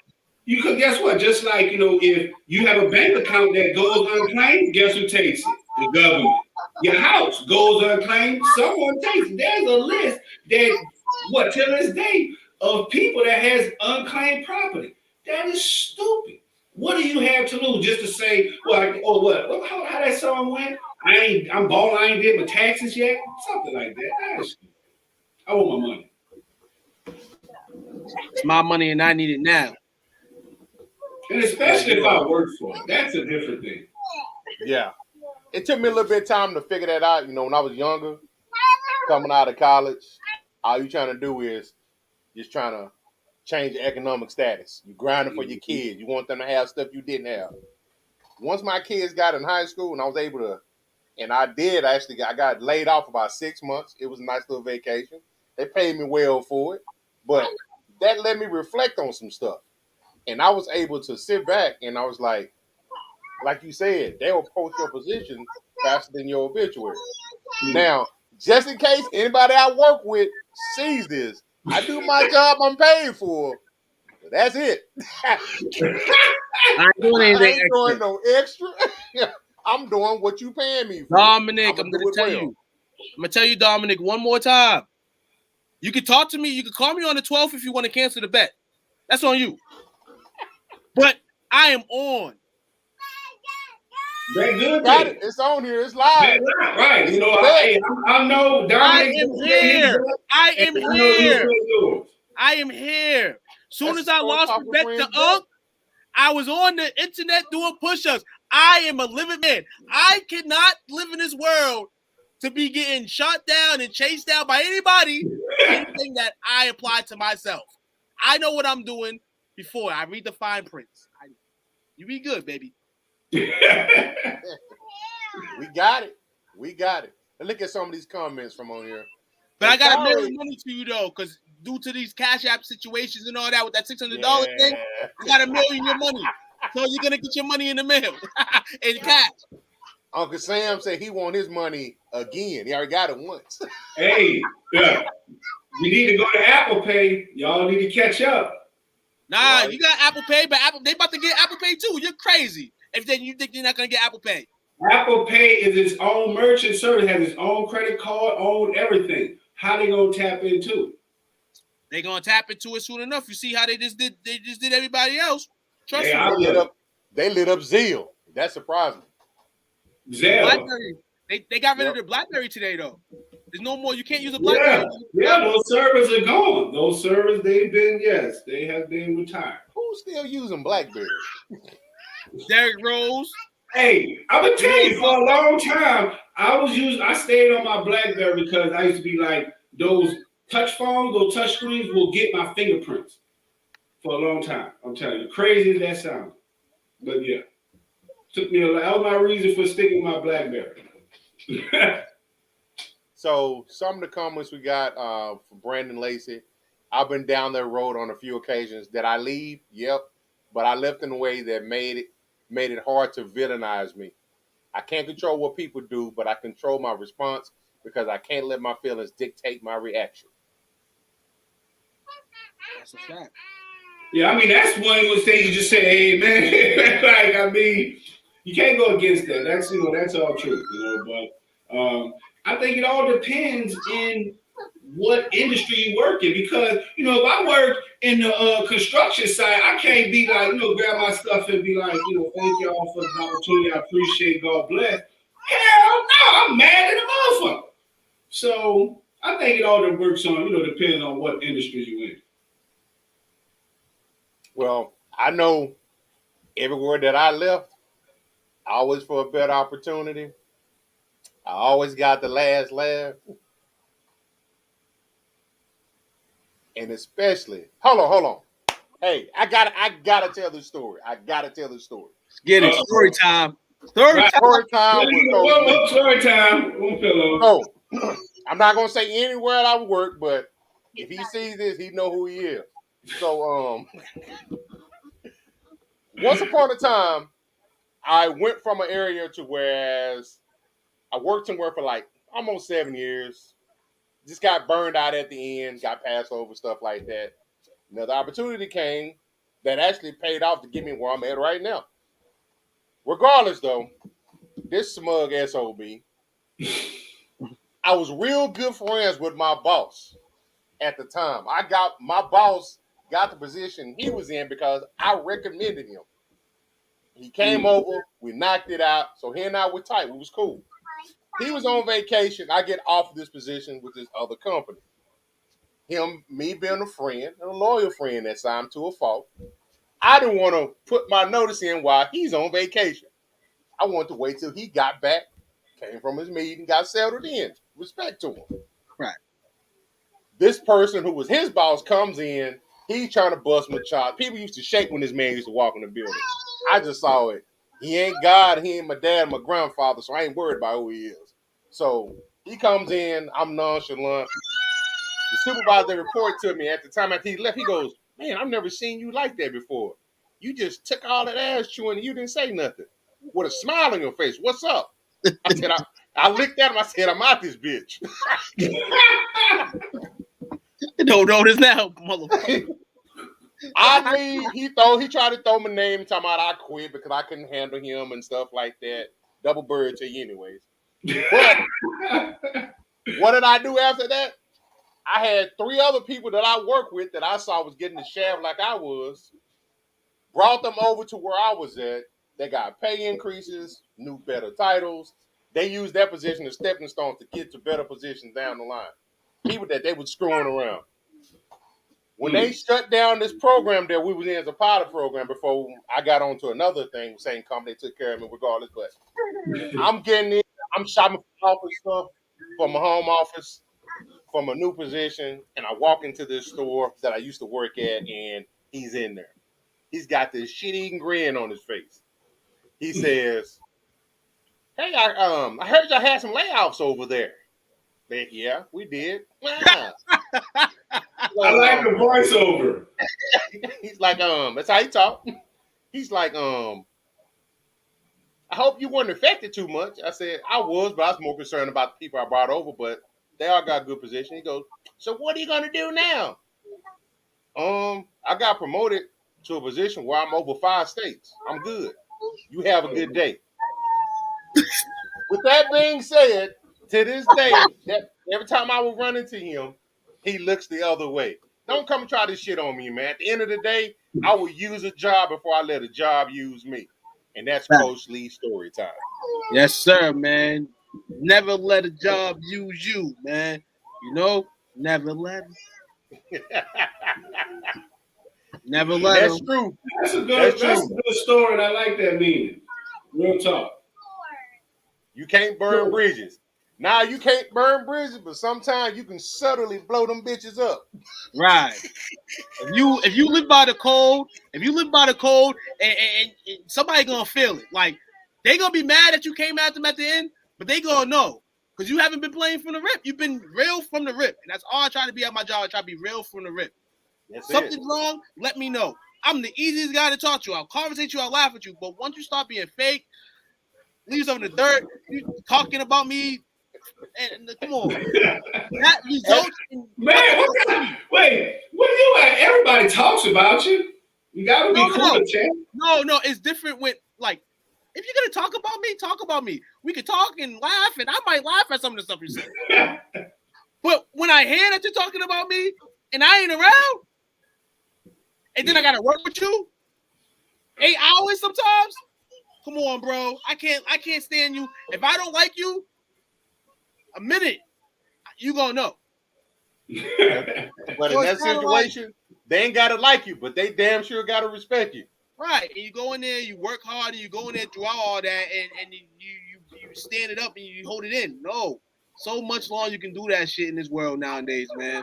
You could guess what? Just like if you have a bank account that goes unclaimed, guess who takes it? The government. Your house goes unclaimed, someone takes it. There's a list that till this day of people that has unclaimed property. That is stupid. What do you have to lose just to say, what? How that song went? I'm balling. I ain't did my taxes yet. Something like that. That is stupid. I want my money. It's my money and I need it now. And especially if I work for it. That's a different thing. Yeah. It took me a little bit of time to figure that out. When I was younger, coming out of college, all you trying to do is just trying to change your economic status. You grinding for your kids. You want them to have stuff you didn't have. Once my kids got in high school and I was able to, and I got laid off about 6 months. It was a nice little vacation. They paid me well for it, but that let me reflect on some stuff. And I was able to sit back and I was like you said, they will post your position faster than your obituary. Now, just in case anybody I work with sees this, I do my job I'm paid for. But that's it. I ain't doing anything I ain't doing no extra. I'm doing what you paying me for. Dominic, I'm going to tell you. I'm going to tell you, Dominic, one more time. You can talk to me. You can call me on the 12th if you want to cancel the bet. That's on you. But I am on. Very good. Got it. It's on here. It's live. Right. I know. Dominic, I am here. I am here. Soon as I lost the bet to Unc, I was on the internet doing push-ups. I am a living man. I cannot live in this world to be getting shot down and chased down by anybody, anything that I apply to myself. I know what I'm doing before I read the fine prints. You be good, baby. We got it. And look at some of these comments from on here. But I got to mail the money to you, though, because due to these Cash App situations and all that with that $600 thing, I got to mail you your money. So you're going to get your money in the mail in cash. Uncle Sam said he want his money again. He already got it once. Hey, yeah. We need to go to Apple Pay. Y'all need to catch up. Nah, you got Apple Pay, but they about to get Apple Pay too. You're crazy. If then you think you're not gonna get Apple Pay. Apple Pay is its own merchant service, has its own credit card, own everything. How they gonna tap into it? They gonna tap into it soon enough. You see how they just did everybody else. Trust me. They lit up Zelle. That surprised me. Zelle. BlackBerry. They got rid of the BlackBerry today though. There's no more. You can't use a BlackBerry. Yeah, those servers are gone. Those servers, they have been retired. Who's still using BlackBerry? Derrick Rose. Hey, I'm gonna tell you, for a long time, I stayed on my BlackBerry because I used to be like, those touch phones, those touch screens will get my fingerprints for a long time. I'm telling you, crazy as that sounds. But yeah, that was my reason for sticking with my BlackBerry. So some of the comments we got from Brandon Lacey. I've been down that road on a few occasions. Did I leave? Yep. But I left in a way that made it hard to villainize me. I can't control what people do, but I control my response because I can't let my feelings dictate my reaction. That's a fact. Yeah, I mean, that's one of those things you just say, hey, man. Like, I mean, you can't go against that. That's all true, but I think it all depends in what industry you work in, because if I work in the construction side, I can't be like grab my stuff and be like thank y'all for the opportunity, I appreciate, God bless. Hell no, I'm mad at the motherfucker. So I think it all works on depending on what industry you in. Well, I know everywhere that I left, always for a better opportunity. I always got the last laugh. And especially, hold on. Hey, I gotta tell this story. Let's get it. Story time. Story time. Story time. So, I'm not gonna say any word I work, but if he sees this, he know who he is. So, once upon a time, I went from an area to whereas I worked somewhere for like almost 7 years. Just got burned out at the end, got passed over, stuff like that. The opportunity came, that actually paid off to get me where I'm at right now. Regardless, though, this smug SOB, I was real good friends with my boss at the time. My boss got the position he was in because I recommended him. He came over, we knocked it out, so he and I were tight. We was cool. He was on vacation. I get offered this position with this other company. Me being a friend, a loyal friend at time to a fault. I didn't want to put my notice in while he's on vacation. I wanted to wait till he got back, came from his meeting, got settled in. Respect to him. Right. This person who was his boss comes in. He's trying to bust my chops. People used to shake when this man used to walk in the building. I just saw it. He ain't God. He ain't my dad, my grandfather, so I ain't worried about who he is. So he comes in. I'm nonchalant. The supervisor reported to me at the time after he left. He goes, "Man, I've never seen you like that before. You just took all that ass chewing and you didn't say nothing. With a smile on your face. What's up?" I said, I looked at him. I said, "I'm out this bitch." Don't notice now, motherfucker. I leave. He tried to throw my name, talking about I quit because I couldn't handle him and stuff like that. Double bird to you anyways. But what did I do after that? I had 3 other people that I work with that I saw was getting the shaft like I was. Brought them over to where I was at. They got pay increases, new better titles. They used that position as stepping stones to get to better positions down the line. People that they were screwing around. When they shut down this program that we was in as a pilot program before I got on to another thing, same company, they took care of me regardless. But I'm getting in, I'm shopping for office stuff for my home office, from a new position, and I walk into this store that I used to work at, and he's in there. He's got this shit-eating grin on his face. He says, "Hey, I heard y'all had some layoffs over there." Yeah, we did. Wow. I like the voiceover. He's like, that's how he talk. He's like, I hope you weren't affected too much. I said, I was, but I was more concerned about the people I brought over, but they all got good position. He goes, "So what are you gonna do now?" I got promoted to a position where I'm over 5 states. I'm good. You have a good day. With that being said, to this day, that every time I would run into him, he looks the other way. Don't come and try this shit on me, man. At the end of the day, I will use a job before I let a job use me. And that's Coach Lee's story time. Yes, sir, man. Never let a job use you, man. You know, never let him. Never let That's him. true. That's a good story, and I like that meaning. Real talk. You can't burn bridges. Now you can't burn bridges, but sometimes you can subtly blow them bitches up. Right. If you live by the code, and somebody gonna feel it. Like they gonna be mad that you came at them at the end, but they gonna know because you haven't been playing from the rip. You've been real from the rip, and that's all I try to be at my job. I try to be real from the rip. Something's wrong, let me know. I'm the easiest guy to talk to. I'll conversate you, I'll laugh at you. But once you start being fake, leave something in the dirt, you talking about me, and come on. That results in Man, wait, what are you at? Everybody talks about you. You gotta be cool, champ. No, it's different with like if you're gonna talk about me. We could talk and laugh, and I might laugh at some of the stuff you say. But when I hear that you're talking about me and I ain't around, and then I gotta work with you 8 hours sometimes. Come on, bro. I can't stand you. If I don't like you, a minute, you gonna know. But in that situation, they ain't gotta like you, but they damn sure gotta respect you. Right. And you go in there, you work hard, and you go in there throughout all that, and you stand it up and you hold it in. No. So much longer you can do that shit in this world nowadays, man.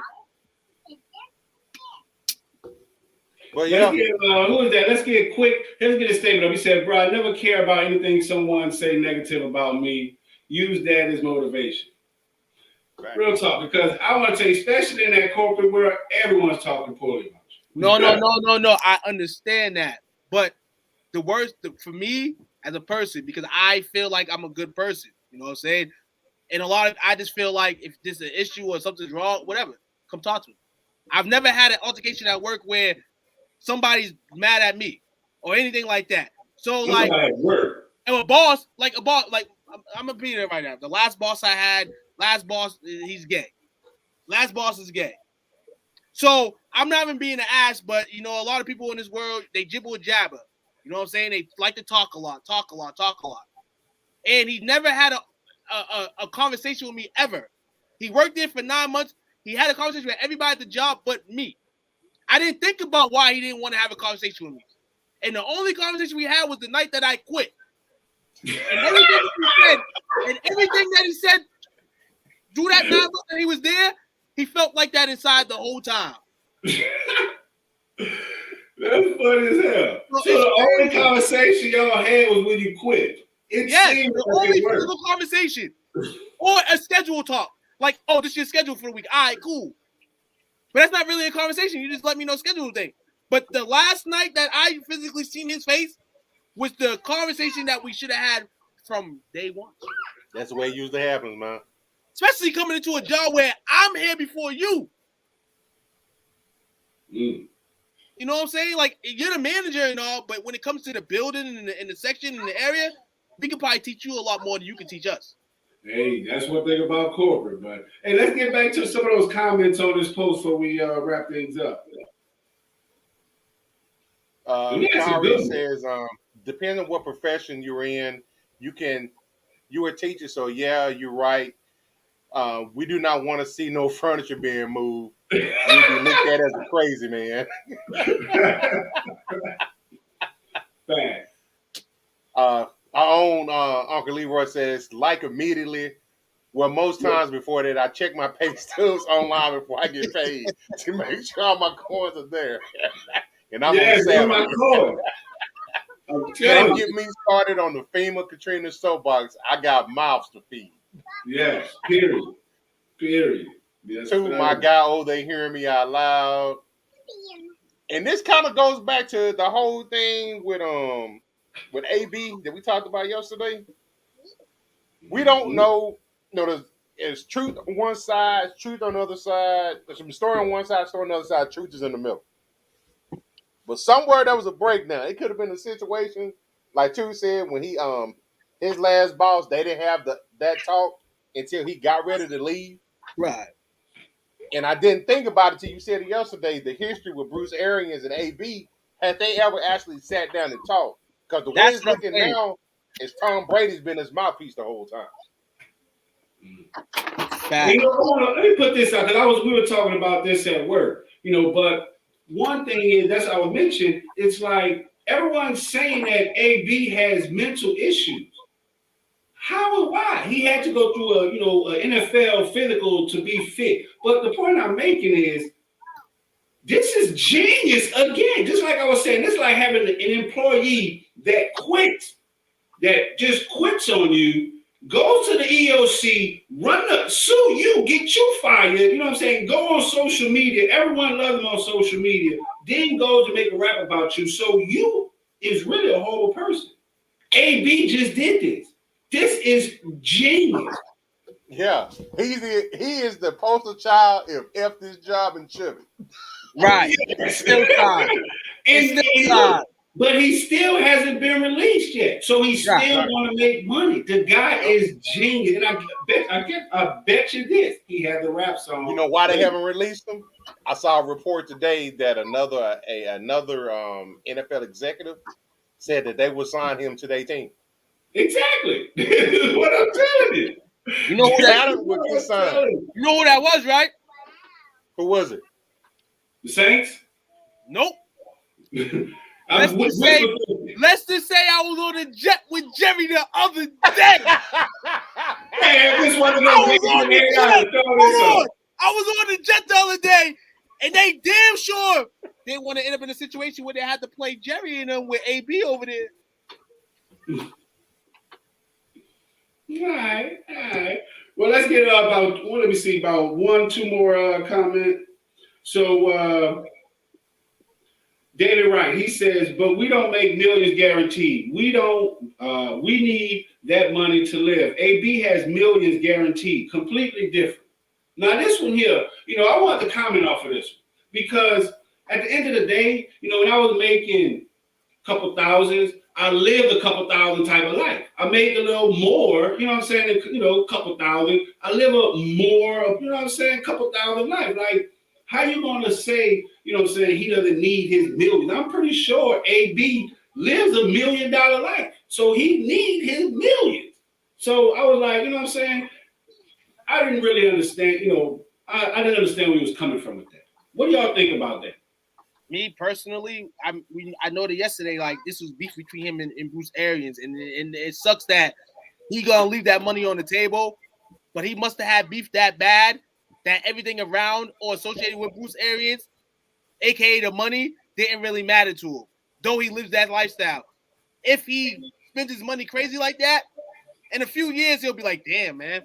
But yeah, who is that? Let's get a statement up. He said, "Bro, I never care about anything someone say negative about me. Use that as motivation." Right. Real talk, because I want to tell you, especially in that corporate world, everyone's talking poorly about you. No. I understand that. But the worst for me as a person, because I feel like I'm a good person, you know what I'm saying? And I just feel like if there's an issue or something's wrong, whatever, come talk to me. I've never had an altercation at work where somebody's mad at me or anything like that. So like, somebody at work. and a boss, like I'm gonna be there right now. The last boss I had, he's gay. Last boss is gay. So I'm not even being an ass, but you know, a lot of people in this world, they jibble and jabber. You know what I'm saying? They like to talk a lot. And he never had a conversation with me ever. He worked there for 9 months. He had a conversation with everybody at the job but me. I didn't think about why he didn't want to have a conversation with me. And the only conversation we had was the night that I quit. And everything that he said through that 9 months that he was there, he felt like that inside the whole time. That's funny as hell. So the only conversation y'all had was when you quit. Yes, the only physical conversation. Or a schedule talk. Like, oh, this is your schedule for the week. All right, cool. But that's not really a conversation. You just let me know schedule thing. But the last night that I physically seen his face was the conversation that we should have had from day one. That's the way it usually happens, man. Especially coming into a job where I'm here before you. Mm. You know what I'm saying? Like, you're the manager and all, but when it comes to the building and the section and the area, we can probably teach you a lot more than you can teach us. Hey, that's one thing about corporate. But hey, let's get back to some of those comments on this post before we wrap things up. Kari says, depending on what profession you're in, you're a teacher, so yeah, you're right. We do not want to see no furniture being moved. You'd be looked at as a crazy man. Our own Uncle Leroy says, like immediately. Well, most times before that, I check my pay stubs online before I get paid to make sure all my coins are there. And I'm on Saturday. Can't get me started on the FEMA Katrina soapbox. I got mouths to feed. Yes, period. Yes, to my guy, they hearing me out loud. And this kind of goes back to the whole thing with AB that we talked about yesterday. We don't know, there's truth on one side, truth on the other side. There's some story on one side, story on the other side, truth is in the middle. But somewhere there was a breakdown. It could have been a situation, like Tu said, when he his last boss, they didn't have that talk until he got ready to leave. Right. And I didn't think about it till you said it yesterday, the history with Bruce Arians and AB, had they ever actually sat down and talked. Because the way it's looking now is Tom Brady's been his mouthpiece the whole time. Let me put this out, because we were talking about this at work, but one thing is, that's I was mentioning, it's like everyone's saying that AB has mental issues. How and why? He had to go through an NFL physical to be fit. But the point I'm making is, this is genius again. Just like I was saying, this is like having an employee that quits, that just quits on you, goes to the EOC, sue you, get you fired, you know what I'm saying? Go on social media. Everyone loves him on social media. Then goes to make a rap about you. So you is really a horrible person. AB just did this. This is genius. Yeah. He is the poster child of F this job and Chevy. Right. Still time. But he still hasn't been released yet. So he's still going to make money. The guy is genius. And I bet you this. He had the rap song. You know why they haven't released him? I saw a report today that another NFL executive said that they would sign him to their team. Exactly. What I'm telling you. You know who that was, right? Who was it? The Saints? Nope. Let's just say I was on the jet with Jerry the other day. Man, this one I was on the jet the other day, and they damn sure didn't want to end up in a situation where they had to play Jerry and them with AB over there. All right. Well, let's get about two more comment. So, David Wright, he says, but we don't make millions guaranteed. We need that money to live. AB has millions guaranteed, completely different. Now, this one here, I want to comment off of this one because At the end of the day, you know, when I was making a couple thousands, I lived a couple thousand type of life. I made a little more, you know what I'm saying? You know, a couple thousand. I live a more, you know what I'm saying? A couple thousand life. Like, how you gonna say, you know what I'm saying, he doesn't need his millions? I'm pretty sure AB lives $1 million life. So he need his millions. So I was like, you know what I'm saying? I didn't really understand, you know, I didn't understand where he was coming from with that. What do y'all think about that? Me personally, I know that yesterday, like, this was beef between him and Bruce Arians, and it sucks that he gonna leave that money on the table, but he must have had beef that bad that everything around or associated with Bruce Arians, aka the money, didn't really matter to him, though he lives that lifestyle. If he spends his money crazy like that, in a few years he'll be like, damn, man,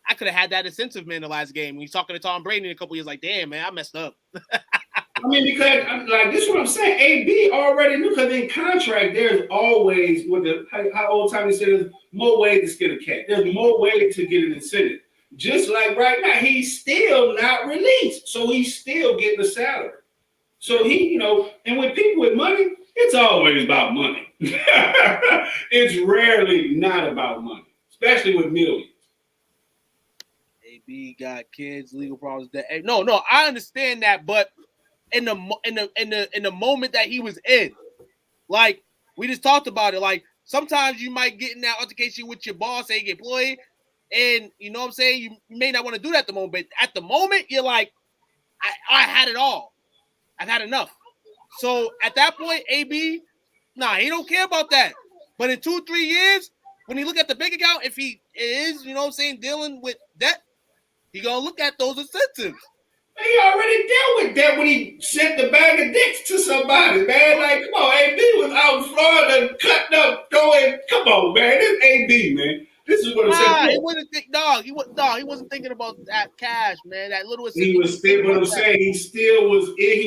I could have had that incentive, man, the last game. When he's talking to Tom Brady in a couple years, like, damn, man, I messed up. I mean, because like this is what I'm saying. AB already knew, because in contract there's always, with the how old time he said, there's more ways to skin a cat. There's more ways to get an incentive. Just like right now, he's still not released, so he's still getting a salary. So he, you know, and with people with money, it's always about money. It's rarely not about money, especially with millions. AB got kids, legal problems. No, I understand that, but in the moment that he was in, like we just talked about it, like sometimes you might get in that altercation with your boss, say employee, and you know what I'm saying, you may not want to do that at the moment, but at the moment you're like, I had it all, I've had enough. So at that point, AB, he don't care about that. But in 2-3 years, when he look at the bank account, if he is, you know what I'm saying, dealing with debt, he gonna look at those incentives. He already dealt with that when he sent the bag of dicks to somebody, man. Like, come on, AB was out in Florida cutting up, throwing. Come on, man. This AB, man. This is what I'm saying. He wasn't he wasn't thinking about that cash, man. That little. He was still. What I'm saying, he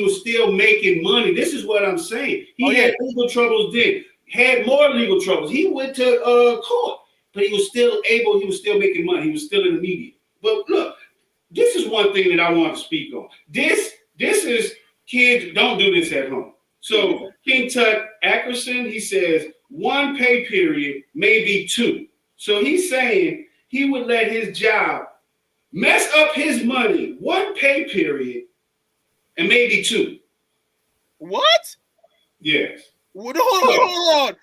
was still making money. This is what I'm saying. He had legal troubles. Had more legal troubles. He went to court, but he was still making money. He was still in the media. But look. This is one thing that I want to speak on. This is, kids, don't do this at home. So King Tut Ackerson, he says 1 pay period, maybe 2. So he's saying he would let his job mess up his money, 1 pay period, and maybe 2. What? Yes. Hold on.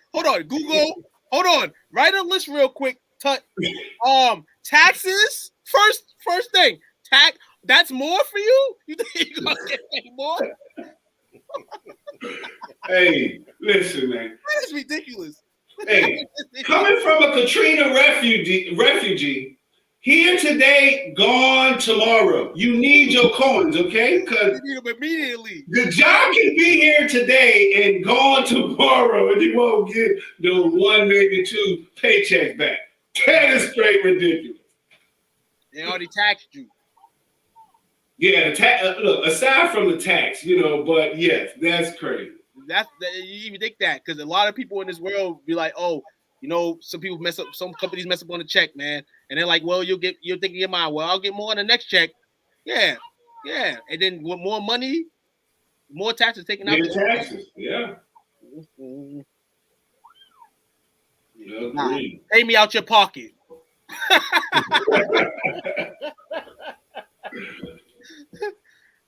Google. Hold on. Write a list real quick. Tut. Taxes. First thing. That's more for you? You think you're gonna get paid more? Hey, listen, man. That is ridiculous. Hey, coming from a Katrina refugee, here today, gone tomorrow. You need your coins, okay? Because you need them immediately. The job can be here today and gone tomorrow, and you won't get the 1, maybe 2 paychecks back. That is straight ridiculous. They already taxed you. Yeah, look, aside from the tax, you know, but yes, that's crazy. You even think that, because a lot of people in this world be like, oh, you know, some companies mess up on the check, man, and they're like, well, you're thinking in your mind, well, I'll get more on the next check. Yeah, and then with more money, more taxes taken out. Taxes, yeah. Pay me out your pocket.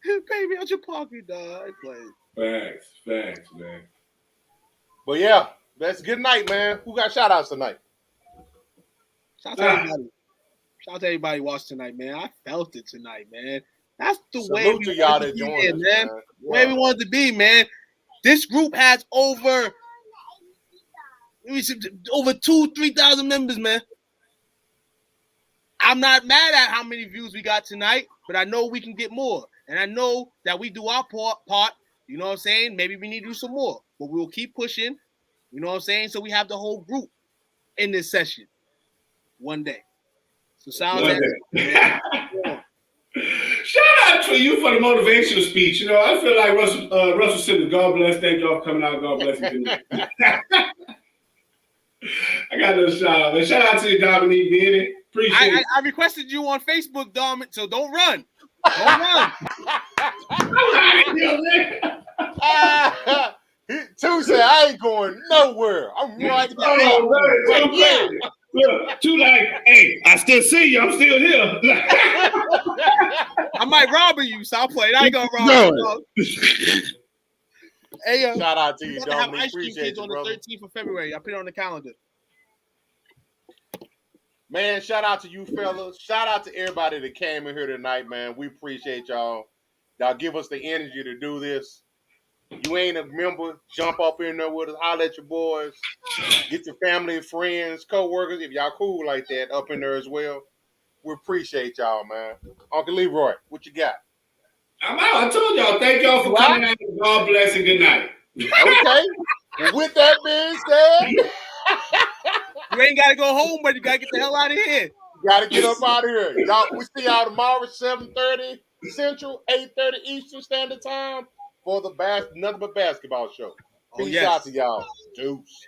Pay me out your pocket, dog. Facts, man. But yeah, that's good night, man. Who got shout outs tonight? Shout out to everybody watching tonight, man. I felt it tonight, man. That's the way we y'all that joined, man. Yeah. Where we wanted to be, man. This group has over 2,000-3,000 members, man. I'm not mad at how many views we got tonight, but I know we can get more. And I know that we do our part, you know what I'm saying? Maybe we need to do some more, but we'll keep pushing, you know what I'm saying? So we have the whole group in this session one day. So shout out to you for the motivational speech. You know, I feel like Russell Simmons, God bless. Thank y'all for coming out. God bless you. I got a little shout out. Shout out to you, Dominique. Appreciate it. I requested you on Facebook, Dom, so don't run. Two said, I ain't going nowhere. I'm right there. Look, two like, hey, I still see you. I'm still here. I might rob you, so I'll play. I ain't gonna rob you. Hey, shout out to you, Dominic. Have Dominic. ice cream Appreciate kids you, on brother. the 13th of February. I put it on the calendar. Man, shout out to you fellas. Shout out to everybody that came in here tonight, man. We appreciate y'all. Y'all give us the energy to do this. You ain't a member, jump up in there with us, holler at your boys. Get your family and friends, co-workers, if y'all cool like that, up in there as well. We appreciate y'all, man. Uncle Leroy, what you got? I'm out. I told y'all. Thank y'all for coming out. God bless and good night. Okay. With that being said, you ain't gotta go home, but you gotta get the hell out of here. You gotta get up out of here. Y'all, we see y'all tomorrow at 7:30 Central, 8:30 Eastern Standard Time for the Nothing But Basketball Show. Peace out to y'all. Deuce.